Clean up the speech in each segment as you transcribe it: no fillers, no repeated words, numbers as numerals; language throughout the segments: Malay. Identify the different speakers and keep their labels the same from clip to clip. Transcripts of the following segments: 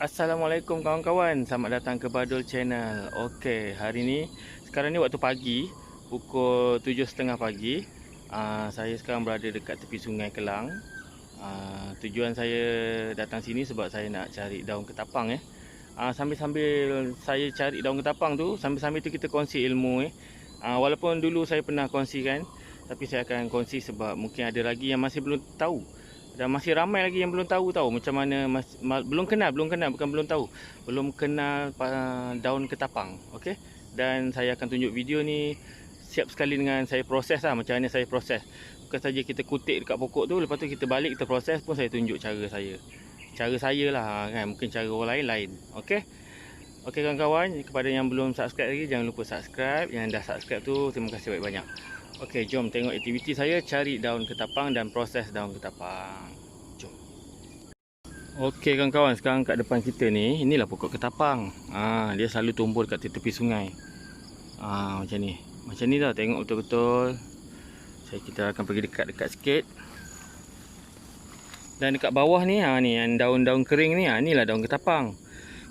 Speaker 1: Assalamualaikum kawan-kawan, selamat datang ke Badul Channel. Okey, hari ni sekarang ni waktu pagi, pukul 7.30 pagi. Saya sekarang berada dekat tepi Sungai Kelang. Tujuan saya datang sini sebab saya nak cari daun ketapang. Sambil-sambil saya cari daun ketapang tu, sambil-sambil tu kita kongsi ilmu. Walaupun dulu saya pernah kongsikan, tapi saya akan kongsi sebab mungkin ada lagi yang masih belum tahu. Dan masih ramai lagi yang belum tahu macam mana belum kenal bukan belum tahu, belum kenal daun ketapang. Okey, dan saya akan tunjuk video ni siap sekali dengan saya proses macam mana saya proses. Bukan saja kita kutip dekat pokok tu, lepas tu kita balik kita proses pun saya tunjuk cara saya lah kan, mungkin cara orang lain. Okey, kawan-kawan, kepada yang belum subscribe lagi, jangan lupa subscribe. Yang dah subscribe tu, terima kasih banyak-banyak. Okey, jom tengok aktiviti saya cari daun ketapang dan proses daun ketapang. Jom. Okey kawan-kawan, sekarang kat depan kita ni, inilah pokok ketapang. Dia selalu tumbuh dekat tepi sungai. Macam ni. Macam ni dah, tengok betul-betul. Kita akan pergi dekat-dekat sikit. Dan dekat bawah ni, ni yang daun-daun kering ni, inilah daun ketapang.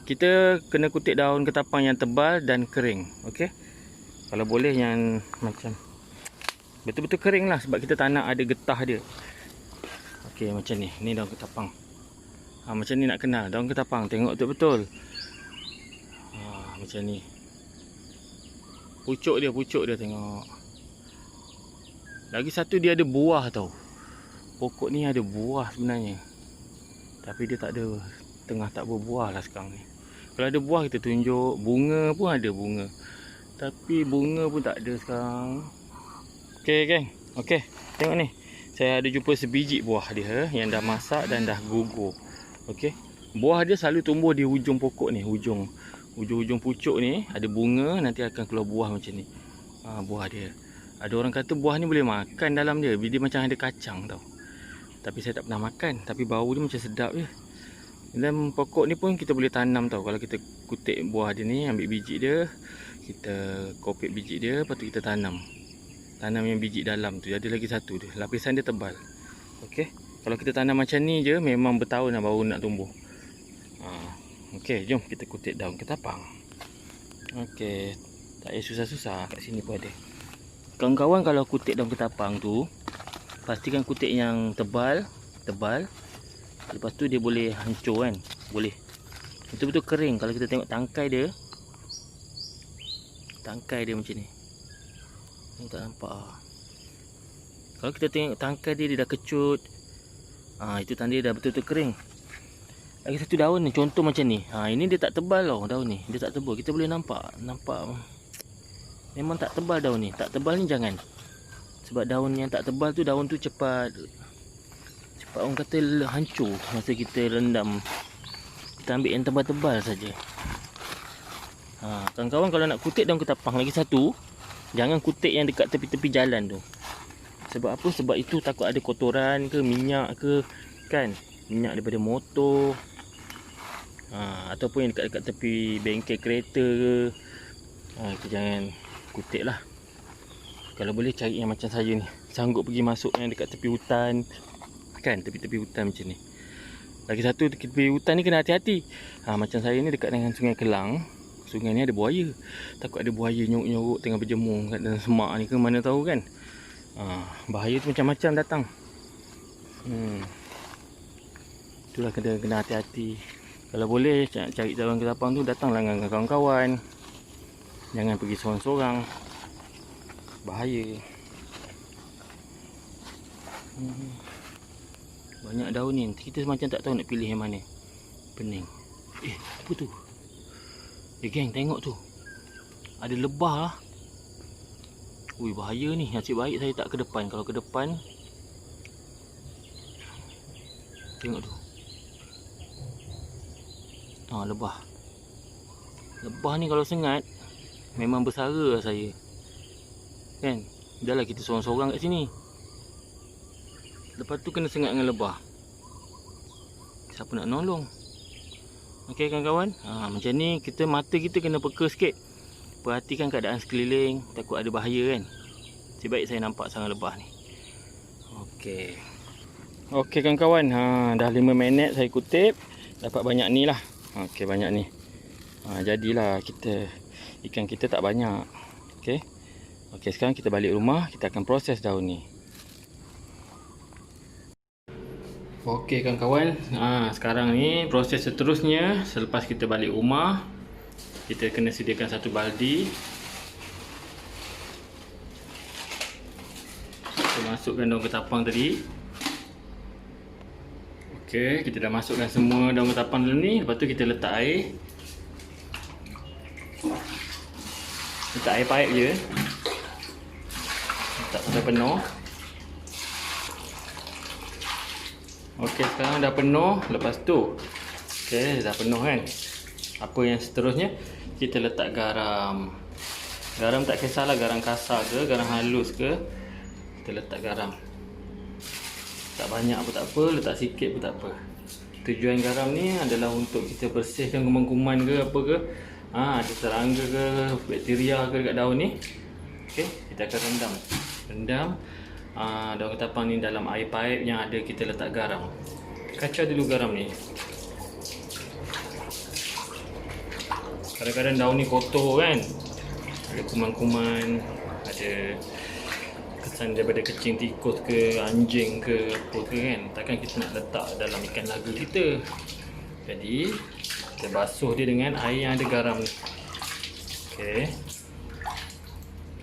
Speaker 1: Kita kena kutip daun ketapang yang tebal dan kering. Okey. Kalau boleh yang macam betul-betul kering lah, sebab kita tak nak ada getah dia. Okey, macam ni. Ni daun ketapang. Macam ni nak kenal daun ketapang. Tengok betul-betul. Macam ni. Pucuk dia tengok. Lagi satu dia ada buah tau. Pokok ni ada buah sebenarnya. Tapi dia tak ada, tengah tak berbuah lah sekarang ni. Kalau ada buah kita tunjuk. Bunga pun ada bunga. Tapi bunga pun tak ada sekarang. Okey geng, okey, tengok ni. Saya ada jumpa sebiji buah dia yang dah masak dan dah gugur. Okey. Buah dia selalu tumbuh di hujung pokok ni, hujung pucuk ni ada bunga, nanti akan keluar buah macam ni. Buah dia. Ada orang kata buah ni boleh makan dalam dia, dia macam ada kacang tau. Tapi saya tak pernah makan, tapi bau dia macam sedap je. Dan pokok ni pun kita boleh tanam tau. Kalau kita kutip buah dia ni, ambil biji dia, kita kopik biji dia, lepas tu kita tanam yang biji dalam tu. Ada lagi satu dia, lapisan dia tebal. Okey, kalau kita tanam macam ni je, memang bertahun dah baru nak tumbuh. Okey, jom kita kutip daun ketapang. Okey, tak payah susah-susah, kat sini pun ada. Kawan-kawan, kalau kutip daun ketapang tu, pastikan kutip yang tebal. Lepas tu dia boleh hancur kan, boleh betul-betul kering. Kalau kita tengok tangkai dia macam ni. Ni tak nampak. Kalau kita tengok tangkai dia dah kecut. Itu tanda dia dah betul-betul kering. Lagi satu daun ni, contoh macam ni. Ini dia tak tebal tau, daun ni. Dia tak tebal. Kita boleh nampak. Memang tak tebal daun ni. Tak tebal ni jangan. Sebab daun yang tak tebal tu, daun tu cepat orang kata hancur masa kita rendam. Kita ambil yang tebal-tebal saja. Kawan-kawan, kalau nak kutip daun ketapang, lagi satu, jangan kutip yang dekat tepi-tepi jalan tu. Sebab apa? Sebab itu takut ada kotoran ke, minyak ke, kan? Minyak daripada motor. Ataupun yang dekat-dekat tepi bengkel kereta ke. Kita jangan kutip lah. Kalau boleh cari yang macam saya ni, sanggup pergi masuk yang dekat tepi hutan, kan? Tepi-tepi hutan macam ni. Lagi satu, tepi hutan ni kena hati-hati. Macam saya ni dekat dengan Sungai Kelang. Sungai ni ada buaya. Takut ada buaya nyorok-nyorok tengah berjemur kat dalam semak ni ke, mana tahu kan. Bahaya tu macam-macam datang. Itulah kena hati-hati. Kalau boleh cari daun ketapang tu, datanglah dengan kawan-kawan. Jangan pergi sorang-sorang. Bahaya. Banyak daun ni. Kita macam tak tahu nak pilih yang mana. Pening. Apa tu? Geng, tengok tu. Ada lebah lah. Ui, bahaya ni. Nasib baik saya tak ke depan. Kalau ke depan, tengok tu. Lebah. Lebah ni kalau sengat, memang bersara lah saya. Kan? Janganlah kita sorang-sorang kat sini. Lepas tu kena sengat dengan lebah. Siapa nak nolong? Okey kawan-kawan. Macam ni, mata kita kena peka sikit. Perhatikan keadaan sekeliling. Takut ada bahaya kan. Nasib baik saya nampak sarang lebah ni. Okey kawan-kawan. Dah 5 minit saya kutip. Dapat banyak ni lah. Okey, banyak ni. Jadilah ikan kita tak banyak. Okey. Okey, sekarang kita balik rumah, kita akan proses daun ni. Okey kawan-kawan, sekarang ni proses seterusnya. Selepas kita balik rumah, kita kena sediakan satu baldi. Kita masukkan daun ketapang tadi. Okey, kita dah masukkan semua daun ketapang dalam ni. Lepas tu kita letak air. Letak air paip je. Letak sampai penuh. Okey, sekarang dah penuh. Lepas tu, okey, dah penuh kan. Apa yang seterusnya? Kita letak garam. Garam tak kisahlah garam kasar ke, garam halus ke. Kita letak garam. Tak banyak pun tak apa, letak sikit pun tak apa. Tujuan garam ni adalah untuk kita bersihkan kuman-kuman ke apa ke. Ada serangga ke, bakteria ke dekat daun ni. Okey, kita akan rendam. Daun ketapang ni dalam air paip yang ada kita letak garam. Kacau dulu garam ni. Kadang-kadang daun ni kotor kan, ada kuman-kuman, ada kesan daripada kecing tikus ke, anjing ke, apa ke kan. Takkan kita nak letak dalam ikan lagu kita. Jadi kita basuh dia dengan air yang ada garam ni. Okey,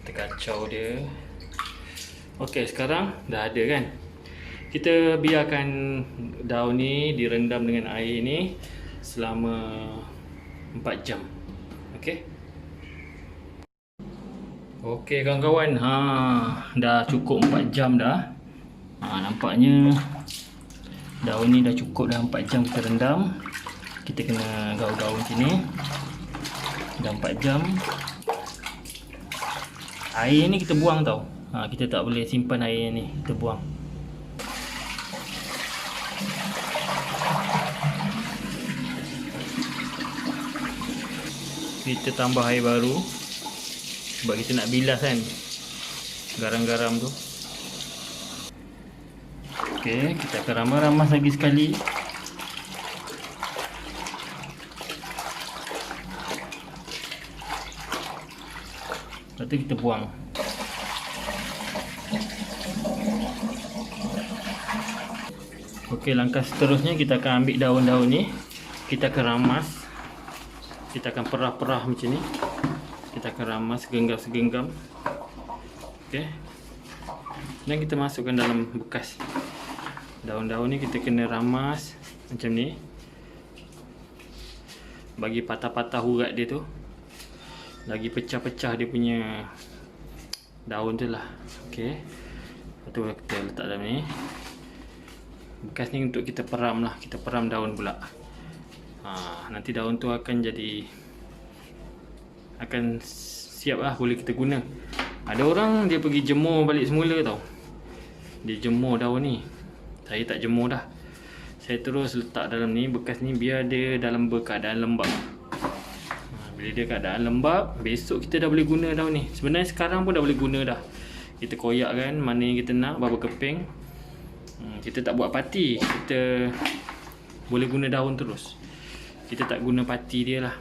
Speaker 1: kita kacau dia. Okey, sekarang dah ada kan. Kita biarkan daun ni direndam dengan air ni selama 4 jam. Okey. Okey kawan-kawan, dah cukup 4 jam dah. Nampaknya daun ni dah cukup dah 4 jam kita rendam. Kita kena gaul-gaul macam ni. Dah 4 jam. Air ni kita buang tau. Kita tak boleh simpan air ni, kita buang. Kita tambah air baru sebab kita nak bilas kan garam-garam tu. Okey, kita akan ramas-ramas lagi sekali. Lepas tu kita buang. Okey, langkah seterusnya kita akan ambil daun-daun ni. Kita akan ramas. Kita akan perah-perah macam ni. Kita akan ramas segenggam-segenggam. Okey. Dan kita masukkan dalam bekas. Daun-daun ni kita kena ramas macam ni. Bagi patah-patah urat dia tu. Lagi pecah-pecah dia punya daun tu lah. Okey. Lepas tu kita letak dalam ni. Bekas ni untuk kita peram lah. Kita peram daun pula. Nanti daun tu akan siap lah, boleh kita guna. Ada orang dia pergi jemur balik semula tau. Dia jemur daun ni. Saya tak jemur dah. Saya terus letak dalam ni, bekas ni biar dia dalam keadaan lembab. Bila dia keadaan lembab, besok kita dah boleh guna daun ni. Sebenarnya sekarang pun dah boleh guna dah. Kita koyak kan mana yang kita nak, berapa keping. Kita tak buat pati, kita boleh guna daun terus. Kita tak guna pati dia lah.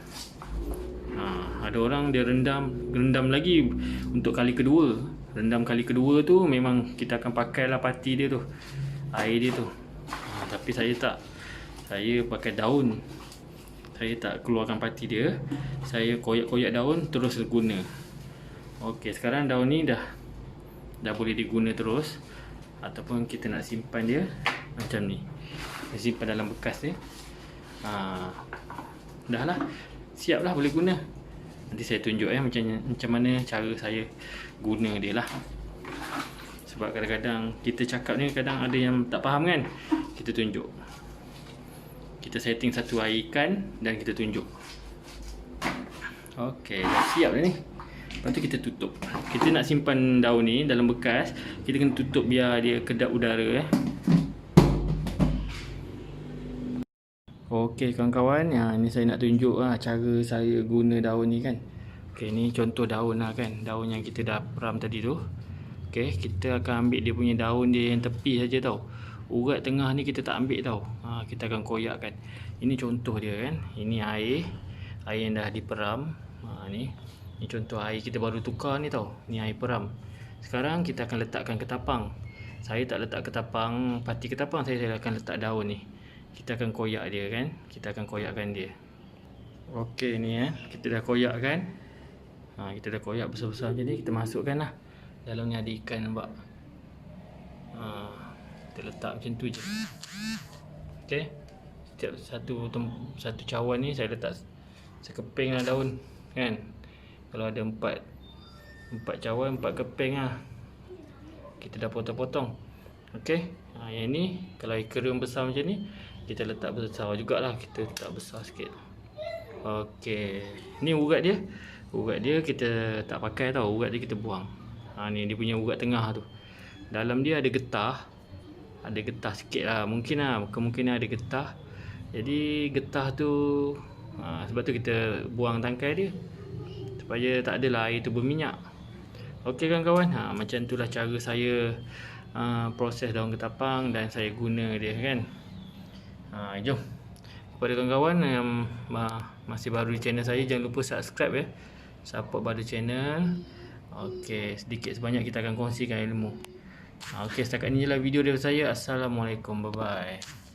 Speaker 1: Ada orang dia rendam lagi untuk kali kedua. Rendam kali kedua tu memang kita akan pakai lah pati dia tu, air dia tu. Tapi saya tak. Saya pakai daun. Saya tak keluarkan pati dia. Saya koyak-koyak daun terus guna. Okey, sekarang daun ni dah boleh diguna terus. Ataupun kita nak simpan dia macam ni, kita simpan dalam bekas ni. Dah lah, siap lah boleh guna. Nanti saya tunjuk macam mana cara saya guna dia lah. Sebab kadang-kadang kita cakap ni, kadang ada yang tak faham kan. Kita tunjuk. Kita setting satu air ikan dan kita tunjuk. Okey, dah siap dah ni. Lepas tu kita tutup. Kita nak simpan daun ni dalam bekas, kita kena tutup biar dia kedap udara. Okey kawan-kawan, ni saya nak tunjuk cara saya guna daun ni kan. Okey, ni contoh daun lah kan. Daun yang kita dah peram tadi tu. Okey, kita akan ambil dia punya daun dia yang tepi saja tau. Urat tengah ni kita tak ambil tau. kita akan koyakkan. Ini contoh dia kan. Ini air yang dah diperam. Ni contoh air kita baru tukar ni tau. Ni air peram. Sekarang kita akan letakkan ketapang. Saya tak letak ketapang, pati ketapang, saya akan letak daun ni. Kita akan koyak dia kan. Kita akan koyakkan dia. Okey ni kita dah koyak kan. Kita dah koyak besar-besar macam ni, kita masukkan lah. Dalam ni ada ikan, nampak. Kita letak macam tu je. Okey. Setiap satu cawan ni saya letak sekeping lah daun kan. Kalau ada 4 cawan, 4 keping lah. Kita dah potong-potong. Okey. Yang ni kalau aquarium besar macam ni, kita letak besar jugalah, kita letak besar sikit. Okey. Ni urat dia. Urat dia kita tak pakai tau. Urat dia kita buang. Ni dia punya urat tengah tu. Dalam dia ada getah. Ada getah sikit lah. Mungkin lah. Kemungkinan ada getah. Jadi getah tu sebab tu kita buang tangkai dia. Supaya tak adalah air tu berminyak. Okey kawan-kawan. Macam itulah cara saya proses daun ketapang. Dan saya guna dia kan. Jom. Kepada kawan-kawan yang masih baru di channel saya, jangan lupa subscribe ya. Support pada channel. Okey, sedikit sebanyak kita akan kongsikan ilmu. Okey, setakat ni je lah video dari saya. Assalamualaikum, bye bye.